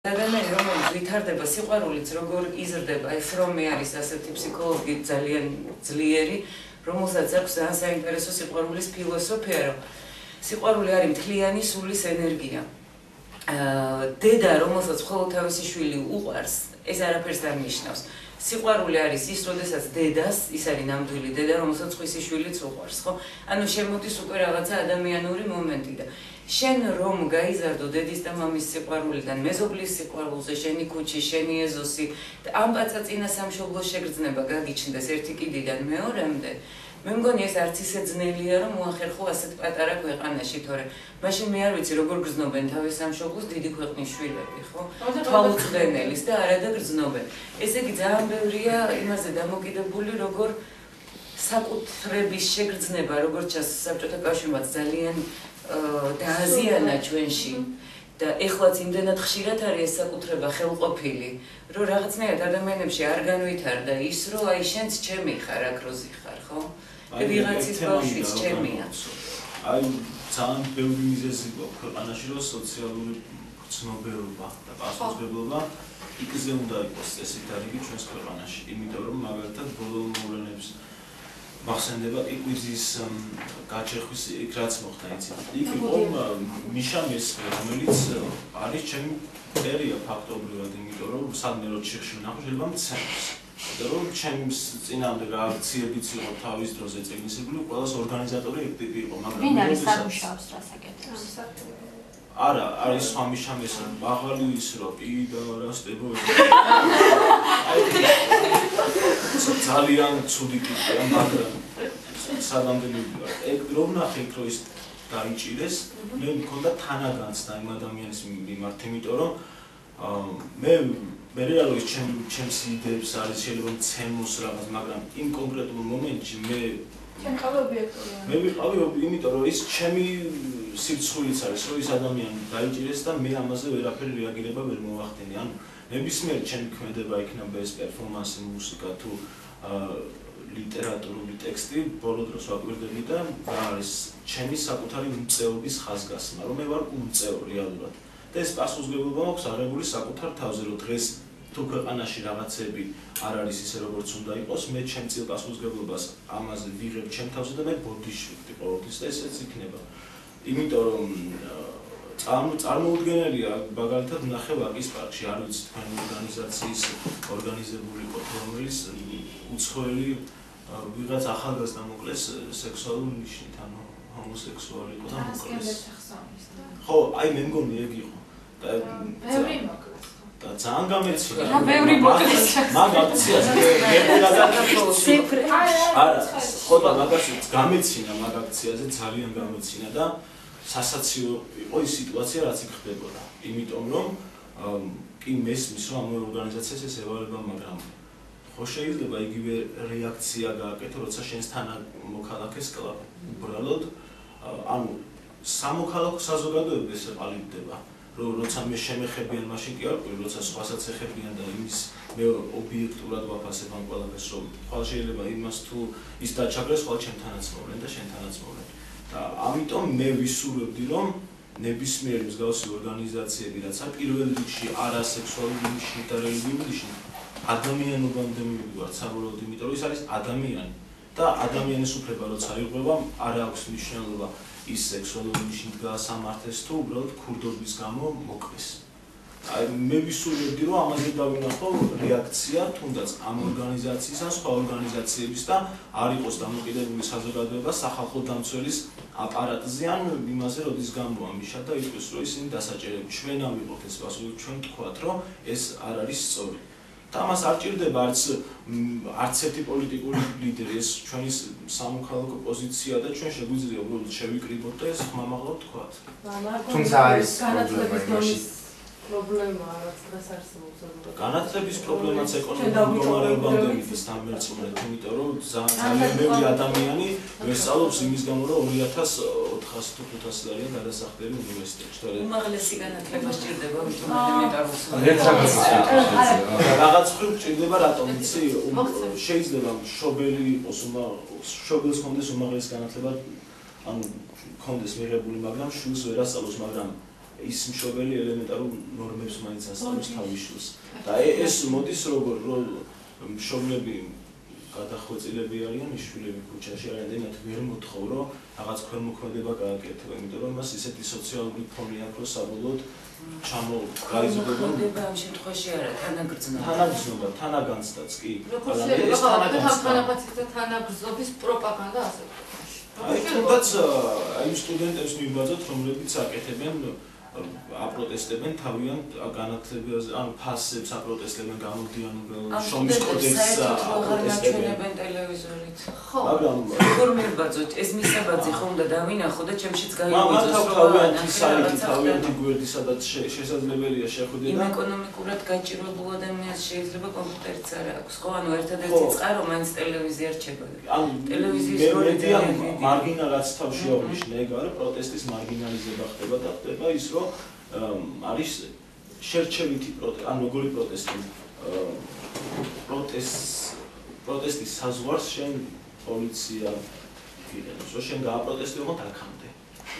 ადამიანი რომელიც ვითარდება სიყვარულით როგორ იზრდება ეს რომ მე არის ასეთი ფსიქოლოგით ძალიან ძლიერი რომელსაც აქვს ძალიან საინტერესო სიყვარულის ფილოსოფია რომ სიყვარული არის მთლიანი სულის ენერგია დედა რომელსაც მხოლოდ თავისი შვილი უყვარს ეს არაფერს არ ნიშნავს სიყვარული არის ის როდესაც დედას ის არის ნამდვილი დედა რომელსაც ხვის შვილიც უყვარს ხო ანუ შემოდის უკვე რაღაცა ადამიანური მომენტი და შენ რომ გაიზარდო დედის და მამის სიყვარულიდან მეზობლის სიყვარულზე შენი ქუჩი შენი ეზოსი და ამ პაწაწინა სამშობლოს შეგრძნება გაგიჩნდეს ერთი კიდიდან მეორემდე მე მგონი ეს არც ისე ძნელია რომ მოახერხო ასეთ პატარა ქვეყანაში თორე მაშინ მე არ ვიცი როგორ გრძნობენ თავის სამშობლოს დიდი ქვეყნის შვილები ხო თვალუწვდენელის და არადა გრძნობენ ესე იგი ძალიან ბევრია იმაზე დამოკიდებული როგორ საკუთრების შეგრძნება როგორც ჩანს საბჭოთა კავშირმაც ძალიან დააზიანა ჩვენში და ეხლაც იმდენად ხშირად არის ეს საკუთრება ხელყოფილი რომ რაღაცნაირად ადამიანებში არ განვითარდა ის რომ აი შენც ჩემი ხარ აკროზი ხარ ხო ვიღაცის ბავშვიც ჩემია აი ძალიან ბევრი მიზეზი გვაქვს ქვეყანაში რომ სოციალური ცნობიერება და პასუხისმგებლობა იქზე უნდა იყოს წესით არიგი ჩვენს ქვეყანაში იმიტომ რომ მაგალითად ბოლო მოვლენებს მახსენდება იკვიზის გაჩეხვის იქ რაც მოხდა იცით იქ იყო მიშა მესხი რომელიც არის ჩემი პერია ფაქტობრივად იმიტომ რომ სადმე რო ჩიხში ვნახო შეიძლება მცემს და რომ ჩემს წინამდე რა აქციებიც იყო თავის დროზე წიგნისებული ყველას ორგანიზატორი ეგ ტიპი იყო მაგრამ ვინ არის სამუშაოს რა საკეთებს არა არის სხვა მიშა მესხი მაღალი ის რო პიდა რა სტებო ძალიან ცუდი ტიპია მაგრამ სადამდე მივიდა ეგ რომ ნახე იქ რო ის დაიჭირეს მე მქონდა თანაგანცდა იმ ადამიანის მიმართ იმიტომ რომ მე რეალურად ჩემს იდეებს არის შეიძლება მცემოს რაღაც მაგრამ იმ კონკრეტულ მომენტში მე ვიყავი იმიტომ რომ ის ჩემი სიცხვილიც არის რომ ის ადამიანი დაიჭირეს და მე ამაზე ვერაფერი რეაგირება ვერ მოვახდენი ანუ ნებისმიერი ჩემი ქმედება იქნება ეს პერფორმანსი მუსიკა თუ ლიტერატურული ტექსტი ბოლო დროს ვაკვირდები და არის ჩემი საკუთარი უმწეობის ხაზგასმა რომ მე ვარ უმწეო რეალურად და ეს პასუხისმგებლობა მაქვს აღებული საკუთარ თავზე რომ დღეს თუ ქვეყანაში რაღაცები არ არის ისე როგორც უნდა იყოს მე ჩემ წილ პასუხისმგებლობას ამაზე ვიღებ ჩემ თავზე და მე ბოდიში ვიყავ ყოველთვის და ესეც იქნება იმიტომ რომ წარმოუდგენელია მაგალითად ნახე ვაკის პარკში არ ვიცი თქვენი ორგანიზაციის ორგანიზებული ყოფილი რომელიც უცხოელი ვიღაც ახალგაზრდა მოკლეს სექსუალური ნიშნით ანუ ჰომოსექსუალი იყო და მოკლეს ხო აი მე მგონი ეგ იყო და ბევრი მოკლეს და ძალიან გამეცინა რა ბევრი მოკლეს მაგ აქციაზე არა ხო და მაგაში გამეცინა მაგ აქციაზე ძალიან გამეცინა და სასაციო იყო ის სიტუაცია რაც იქ ხდებოდა იმიტომ რომ კი მესმის რომ ამ ორგანიზაციას ეს ევალება მაგრამ ხო შეიძლება იგივე რეაქცია გააკეთო როცა შენს თანამოქალაქეს კლავ უბრალოდ ანუ სამოქალაქო საზოგადოება ეს ეყალიბდება რომ როცა მე შემეხებიან მაშინ კი არ ყვი როცა სხვასაც ეხებიან და იმის მე ობიექტურად ვაფასებ ამ ყველაფერს რომ ხვალ შეიძლება იმას თუ ის დაჩაგრეს ხვალ ჩემთანაც მოვლენ და შენთანაც მოვლენ და ამიტომ მე ვისურვებდი რომ ნებისმიერი მსგავსი ორგანიზაციები რაც არ პირველ რიგში არასექსუალური ნიშნით და რელიგიური ნიშნით ადამიანობამდე მივიდივართ საბოლოოდ იმიტომ რომ ის არის ადამიანი და ადამიანის უფლება როცა იღება არ აქვს მნიშვნელობა ის სექსუალური ნიშნით გაასამართლეს თუ უბრალოდ ქურდობის გამო მოკლეს აი მე ვისურვებდი რომ ამაზე დავინახო რეაქცია თუნდაც ამ ორგანიზაციის ან სხვა ორგანიზაციების და არ იყოს დამოკიდებული საზოგადოება სახალხო დამცველის აპარატზე ან იმაზე როდის გამოამიშა და იყოს რომ ისინი დასაჭერები ჩვენ ავიღოთ ეს პასუხი ჩვენ თქვათ რომ ეს არ არის სწორი და ამას არ ჭირდება არც ერთი პოლიტიკური ლიდერი ეს ჩვენი სამოქალაქო პოზიცია და ჩვენ შეგვიძლია უბრალოდ შევიკრიბოთ და ეს ხმამაღლა ვთქვათ თუმცა არის პრობლემა რაც დღეს არსებობს განათლების პრობლემაც ეკონომიკურ მდგომარეობამდე მიდის დამერწმუნეთ იმიტომ რომ ძალიან ბევრი ადამიანი ვესწავლობს იმის გამო რომ 2400 თუ 500 დარიან გადასახდები უნივერსიტეტში თორე უმაღლესი განათლება სჭირდება იმიტომ ელემენტარულ რაღაც ხრივ სჭირდება რატომ იცი შეიძლება მშობელი იყოს მშობელს კონდეს უმაღლესი განათლება ანუ კონდეს მიღებული მაგრამ შვილს ვერ ასწავლოს მაგრამ ის მშობელი ელემენტარულ ნორმებს მაინც ასწავლის თავის შვილს. და ეს მოდის როგორ რომ მშობლები გადახვეწილები არიან, ის შვილები ქუჩაში არიან და მათ ვერ მოთხოვ რომ რაღაც ქველმოქმედება გააკეთო, იმიტომ რომ მას ისეთი სოციალური ფონი აქვს, რომ საბოლოოდ ჩამოგაიზრდება. ამ შემთხვევაში არა, თანაგრძნობა, თანაგანცდაც კი. როგორ შეიძლება თანაგანცდა თანაგრძნობის პროპაგანდა ასე აი თუნდაც აი სტუდენტებს მივბაძოთ, რომლებიც აკეთებენ აპროტესტებენ თავიანთ განათლებაზე, ანუ ფასებს აპროტესტებენ, გამოდიან შრომის კოდექსს აპროტესტებენ ტელევიზორით. ხო. როგორ მივბაძოთ? ეს მისაბაძი ხო უნდა დავინახო და ჩემშიც გაიღვიძოს. თავიანთი საიტი, თავიანთი გვერდი, სადაც შესაძლებელია შეხვიდე და ეკონომიკურად გაჭირვებულ ადამიანს შეიძლება კომპიუტერიც არ აქვს. ხო, ანუ ერთადერთი წყარო მაინც ტელევიზია რჩებოდა. ანუ ტელევიზიის როლი მარგინალაც თავში აღნიშნა, ეგ არის პროტესტის მარგინალიზება ხდება და ხდება ის რომ არის შერჩევითი პროტესტი, ან როგორი პროტესტი? პროტესტის საზღვარს შენ პოლიცია იღებს, რომ შენ გააპროტესტე მოხდა აქამდე.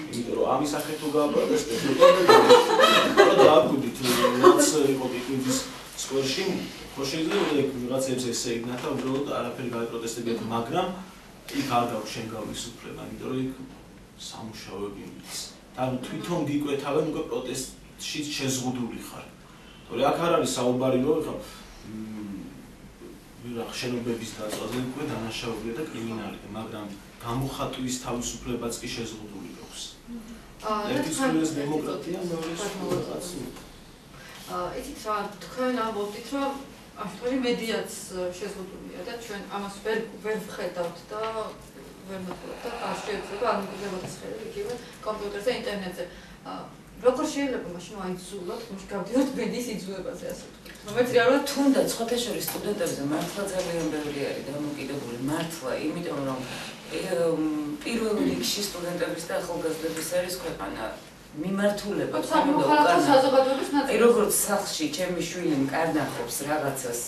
იმიტომ რომ ამის სახით თუ გააპროტესტე, რომ დააკვირდით რაც იყო პიკნიკის სკვერში, ხო შეიძლება ვიღაცებს ესე იგნათა უბრალოდ არაფერი გააპროტესტებიათ, მაგრამ იქ არ გაქვს შენ გავისუფლება, იმიტომ რომ იქ სამუშაოები მის. ანუ თვითონ გიკვეთავენ უკვე პროტესტში შეზღუდული ხარ. თორე აქ არ არის საუბარი რომ ხა ვიღაც შენობების დაწვაზე უკვე დანაშაულია და კრიმინალია, მაგრამ გამოხატვის თავისუფლებაც კი შეზღუდული აქვს. ერთის სრულიად დემოკრატია, მეორეს რაღაც. იცით რა, თქვენ ამბობთ რომ ახალი მედიაც შეზღუდულია და ჩვენ ამას ვერ ვხედავთ და ვერ მოხდა და შეიძლება არ მიგებოდეს ხელი იგივე კომპიუტერზე ინტერნეტზე. როგორ შეიძლება მაშინ აიძულოთ, მაშინ გავდივართ ბედის იძულებაზე ასე ვთქვით. რომელიც რეალურად თუნდაც სხვათა შორის სტუდენტებზე მართლა ძალიან ბევრი არის დამოკიდებული მართლა, იმიტომ რომ პირველ რიგში სტუდენტების და ახალგაზრდების არის ქვეყანა მიმართულება აი როგორც სახლში ჩემი შვილი მკარნახობს რაღაცას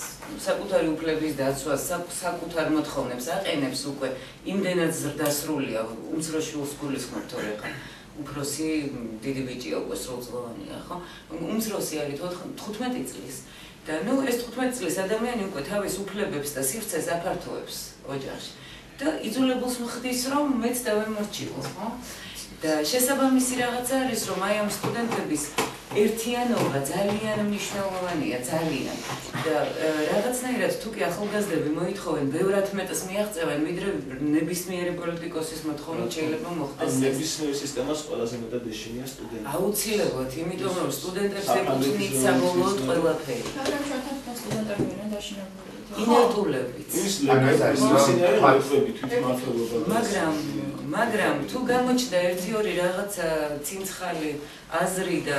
საკუთარი უფლების დაცვას საკუთარ მოთხოვნებს აყენებს უკვე იმდენად ზრდასრულია უმცროს შვილს გულისხმობ თორე ხა უფროსი დიდი ბიჭია უკვე სრულწლოვანია ხო უმცროსი არის 15 წლის და ნუ ეს 15 წლის ადამიანი უკვე თავის უფლებებს და სივრცეს აფართოებს ოჯახში და იძულებულს მხდის რომ მეც დავემორჩილო ხო და შესაბამისი რაღაცა არის რომ აი ამ სტუდენტების ერთიანობა ძალიან მნიშვნელოვანია ძალიან და რაღაცნაირად თუ კი ახალგაზრდები მოითხოვენ ბევრად მეტს მიაღწევენ ვიდრე ნებისმიერი პოლიტიკოსის მოთხოვნით შეიძლება მოხდეს ნებისმიერ სისტემას ყველაზე მეტად ეშინია სტუდენტები აუცილებლად იმიტომ რომ სტუდენტებს ეკუთვნით საბოლოოდ ყველაფერი მაგრამ ჩვენთან სტუდენტები ვერან დაშინებული ინერტულებით მაგრამ თუ გამოჩნდა ერთი-ორი რაღაცა ცინცხალი აზრი და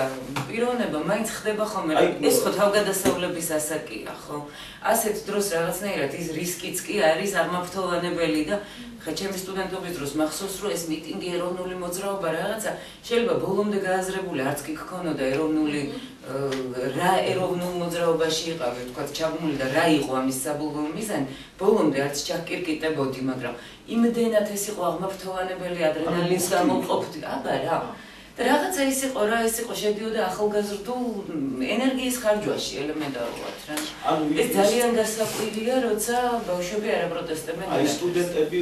პიროვნება მაინც ხდება ხოლმე ეს ხო თავგადასავლების ასაკია ხო ასეთ დროს რაღაცნაირად ის რისკიც კი არის აღმაფრთოვანებელი და ხა ჩემი სტუდენტობის დროს მახსოვს რომ ეს მიტინგი ეროვნული მოძრაობა რაღაცა შეიძლება ბოლომდე გააზრებული არც კი გქონოდა ეროვნული რა ეროვნულ მოძრაობაში იყავი თქვა ჩაბმული და რა იყო ამის საბოლოო მიზანი ბოლომდე არც ჩაკირკიტებოდი მაგრამ იმდენად ეს იყო აღმაფრთოვანებელი ადრენალინის გამომყოფდი აბა რა და რაღაცა ის იყო რა ეს იყო შედიოდა ახალგაზრდულ ენერგიის ხარჯვაში ელემენტარულად რა ეს ძალიან გასაკვირია როცა ბავშვები არ აპროტესტებენ აი სტუდენტები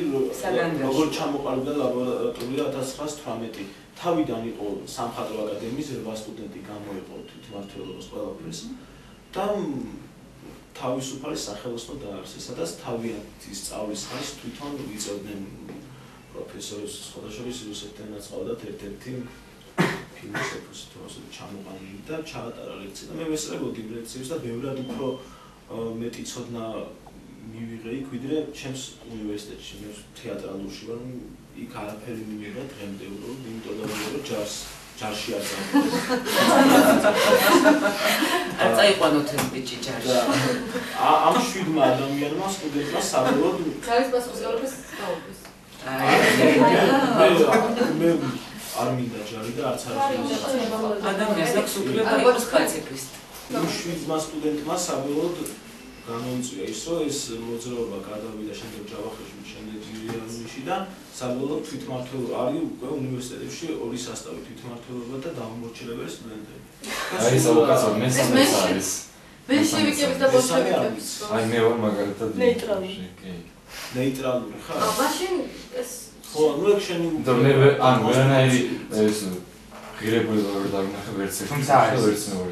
როგორ ჩამოყალიბდა ლაბორატორია 1918 თავიდან იყო სამხატვრო აკადემიის 8 სტუდენტი გამოიყო თვითმმართველობის ყველაფერს და თავისუფალი სახელოსნო დაარსეს სადაც თავიანთი სწავლის ხარჯს თვითონ იწევდნენ პროფესორებს სხვადასხვა რუსეთიდან აწყავდათ ერთ-ერთი ფილოსოფოსი თორსა ჩამოყალიბდა და ჩაატარა ლექცია და მე ვესწრებოდი ლექციებს და ბევრად უფრო მეტი ცოდნა მივიღე იქ ვიდრე ჩემს უნივერსიტეტში მე თეატრალურში ვარ იქ არაფერი მივიღე დღემდე უბრალოდ იმიტომ რომ ჯარში არ წაიყვანოთ ეს ბიჭი ჯარში ამ 7 ადამიანმა სტუდენტმა საბოლოოდ ჯარის პასუხისმგებლობის გაუგეს მე არ მინდა ჯარი და არც არის ადამიანს აქვს უფლება იყოს პაციფისტი. იმ 7 სტუდენტმა საბოლოოდ გამოიწვია ის, რომ ეს მოძრაობა გადავიდა შემდეგ ჯავახეთში, შემდეგ ირანში და საბოლოოდ თვითმმართველ არის უკვე უნივერსიტეტებში ორი სასტავი თვითმმართველობა და დამამორჩილებელი სტუდენტები. აი საკაცო მესამე არის. მე შევიკებით და ბოლშევიკებს. აი მე ვარ მაგალითად ნეიტრალური. ნეიტრალური ხარ? მაშინ ეს ხო, ნუ ეგ შენი და მე ან ვერანაირი ეს ღირებული ვარ და ნახე ვერც ერთ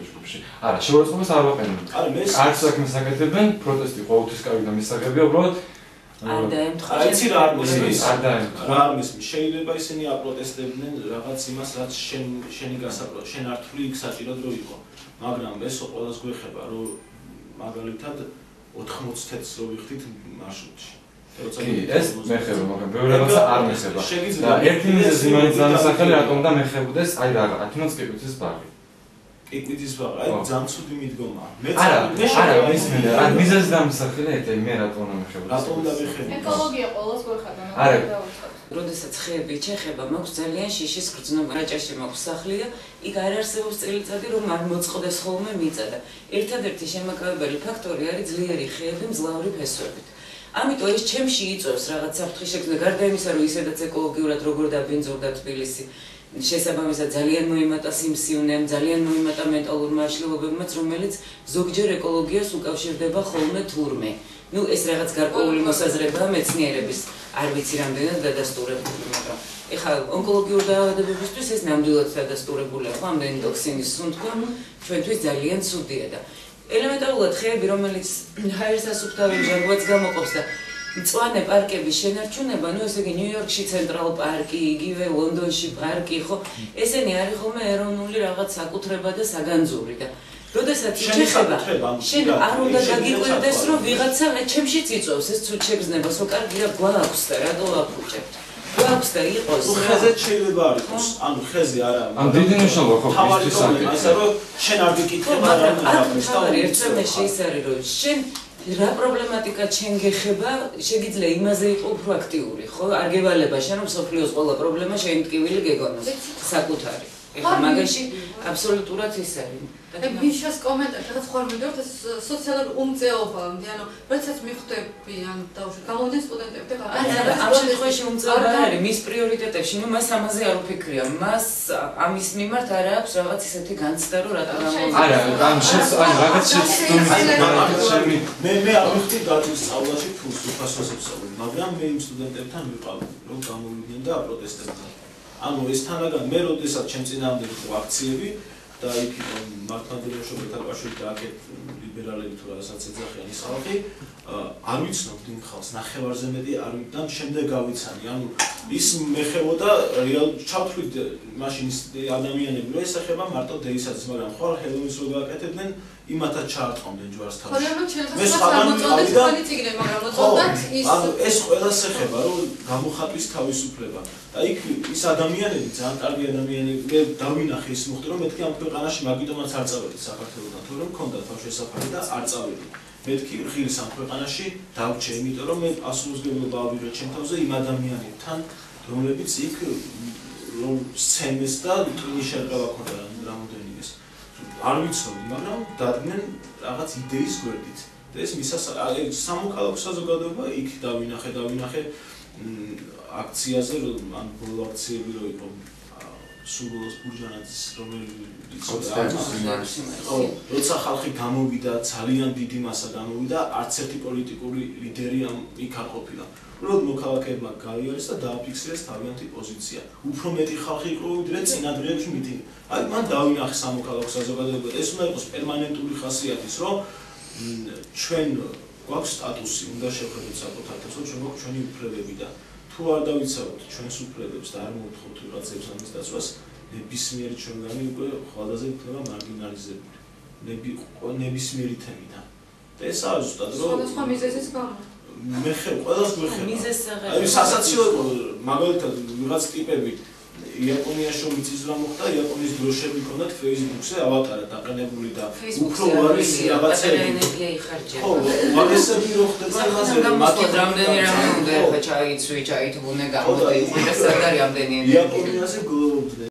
ჯგუფში. არა, შეურაცხყოფას არ ვაყენებ. არა, მე არც საქმეს აკეთებენ, პროტესტი ყოველთვის კარგი და მისაღებია, უბრალოდ არ დაემთხვა. აიცი რა არ მესმის? არ დაემთხვა. რა არ მესმის? შეიძლება ისინი აპროტესტებდნენ რაღაც იმას, რაც შენი გასაპროტესტო, შენ არ თვლი იქ საჭირო დრო იყო. მაგრამ ეს ყველას გვეხება, რომ მაგალითად 80 თეთრს რო ვიხდით მარშრუტში. კი, ეს მეხება, მაგრამ ბევრი რაღაცა არ მეხება. და ერთი მიზეზი მაინც დამსახელი რატომ და მეხებოდეს, აი რა, 10 კიკვიცის ბაღი. კიკვიცის ბაღი, აი ძამცუდი მიდგომაა. არა, მისმენდა, რა მიზეზი დამსახელი ერთი მე რატომ უნდა მეხებოდეს. რატომ უნდა მეხებოდეს? ეკოლოგია ყოველს გვეხება, არა. როდესაც ხეები ჩეხება, მაქვს ძალიან შიშის გრძნობა. რაჭაში მაქვს სახლი და იქ არ არსებობს წელიწადი, რომ არ მოწყდეს ხოლმე მიწა და ერთადერთი შემაკავებელი ფაქტორი არის ძლიერი ხეები მძლავრი ფესვებით. ამიტომ ეს ჩემში იწვევს რაღაც საფრთხის შექმნა, გარდა იმისა, რომ ისედაც ეკოლოგიურად როგორ დაბინძურდა თბილისი. შესაბამისად ძალიან მოიმატა სიმსივნემ, ძალიან მოიმატა მენტალურმა აშლილობებმაც, რომელიც ზოგჯერ ეკოლოგიას უკავშირდება ხოლმე თურმე. ნუ ეს რაღაც გარკვეული მოსაზრებაა მეცნიერების, არ ვიცი რამდენად დადასტურებული, მაგრამ ეხლა ონკოლოგიური დაავადებებისთვის ეს ნამდვილად დადასტურებულია, ხო, ამდენი ტოქსინის სუნთქვა ჩვენთვის ძალიან ცუდია და ელემენტარულად ხეები, რომელიც ჰაერსასუფთავი ჟანგბადს გამოყოფს და მწვანე პარკების შენარჩუნება, ნუ ესე იგი ნიუ-იორკში ცენტრალ პარკი, იგივე ლონდონში პარკი, ხო, ესენი არის ხოლმე ეროვნული რაღაც საკუთრება და საგანძური და როდესაც ჭეხება, შენ არ უნდა გაგიკვირდეს, რომ ვიღაცა ჩემშიც იწვევს ეს ცუდ შეგრძნებას, რომ კარგია გვაქვს და რატო ვაფუჭებთ. გვაქვს და იყოს. ხეზე შეიძლება არ იყოს. ანუ ხეზე არა. ან დიდი ნიშნობა ხო ის ასე რომ შენ არ გიკითხება რა არა, ერთმე შეისარი რომ შენ რა პრობლემატიკა შენ გეხება, შეგიძლია იმაზე იყო უფრო აქტიური, ხო? არ გევალება შენ რომ სოფლიოს ყველა პრობლემა შენ ტკივილი გეგონოს საკუთარი. ეხლა მაგაში აბსოლუტურად ის არის. მიშას კომენტარი, რაღაც ხوار მიდევთ ეს სოციალური უმწეობა, ანუ როდესაც მიხვდები ან დავუშვი, გამოდიან სტუდენტები და არა, ამ შემთხვევაში უმწეობა არ არის, მის პრიორიტეტებში, ნუ მას ამაზე არ უფიქრია, მას ამის მიმართ არ აქვს რაღაც ისეთი განცდა, რომ რატომ არა, ამ რაღაც შეცდომი მე არ ვიხდი გადის სწავლაში ფულს უფასოებს ვსწავლობ, მაგრამ მე იმ სტუდენტებთან ვიყავი, რომ გამოვიდნენ და აპროტესტებდნენ. ანუ ეს თანაგან მე როდესაც ჩემ წინააღმდეგ იყო აქციები და იქ მართლმადიდებლურ შრომითაკვაშვილი და აქეთ ლიბერალები თუ რასაც ეძახიან ის ხალხი არ ვიცნობდი იმ ხალხს ნახევარზე მეტი არ და შემდეგ გავიცანი ანუ ის მეხებოდა რეალ ჩავთვლით მაშინ ის ადამიანები რომ ეს ეხება მარტო დეისაცის მაგრამ ხო ჰელოვის რო გააკეთებდნენ იმათაც ჩაარტყამდნენ ჯვარს თავს ანუ ეს ყველას ეხება რომ გამოხატვის თავისუფლება და იქ ის ადამიანები ძალიან კარგი ადამიანები მე დავინახე ის მოხდა რომ მეთქი ამ ქვეყანაში მაგიტომაც არ წავედი საქართველოსთან თორემ მქონდა თავშესაფარი და არ წავედი მეთქი ღირს ამ ქვეყანაში დავრჩე იმიტომ რომ მე პასუხისმგებლობა ავიღე ჩემ თავზე იმ ადამიანებთან რომლებიც იქ რომ სცემეს და ტვინის შერყევა ქონდა რამოდენიმე არ ვიცოდი მაგრამ დადგნენ რაღაც იდეის გვერდით და ეს სამოქალაქო საზოგადოება იქ დავინახე აქციაზე ან ბოლო აქციები რო იყო სულოს ბურჟანაძის რომელიც როცა ხალხი გამოვიდა ძალიან დიდი მასა გამოვიდა არც ერთი პოლიტიკური ლიდერი ამ იქ არ ყოფილა უბრალოდ მოქალაქეებმა გაიარეს და დააფიქსირეს თავიანთი პოზიცია უფრო მეტი ხალხი იყო ვიდრე წინა დღეებში მიტინგი აი მან დავინახე სამოქალაქო საზოგადოება ეს უნდა იყოს პერმანენტული ხასიათის რომ ჩვენ გვაქვს სტატუსი უნდა შევხედოთ საკუთარ თავს რომ ჩვენ გვაქვს ჩვენი უფლებები და თუ არ დავიცავთ ჩვენს უფლებებს და არ მოვთხოვთ ვიღაცებს ამის დაცვას ნებისმიერი ჩვენგანი უკვე ხვალდაზე იქნება მარგინალიზებული ნებისმიერი თემიდან და ეს არის ზუსტად რომ სხვადასხვა მიზეზის გამო მე ყველას გვეხება აი სასაცილო მაგალითად ვიღაც ტიპები იაპონიაში რომ იცის რა მოხდა იაპონიის დროშები ქონდათ Facebook-ზე ავატარა დაყენებული და უფრო არის რაღაცები ენერგია იხარჯება ხო მაგასები რო ხდება იმაზე მათი რამდენი რამე უნდა ხა ჩაიცვი ჩაითბუნე გამოდი და სადარი ამდენი ენერგია იაპონიაზე გლობობდნენ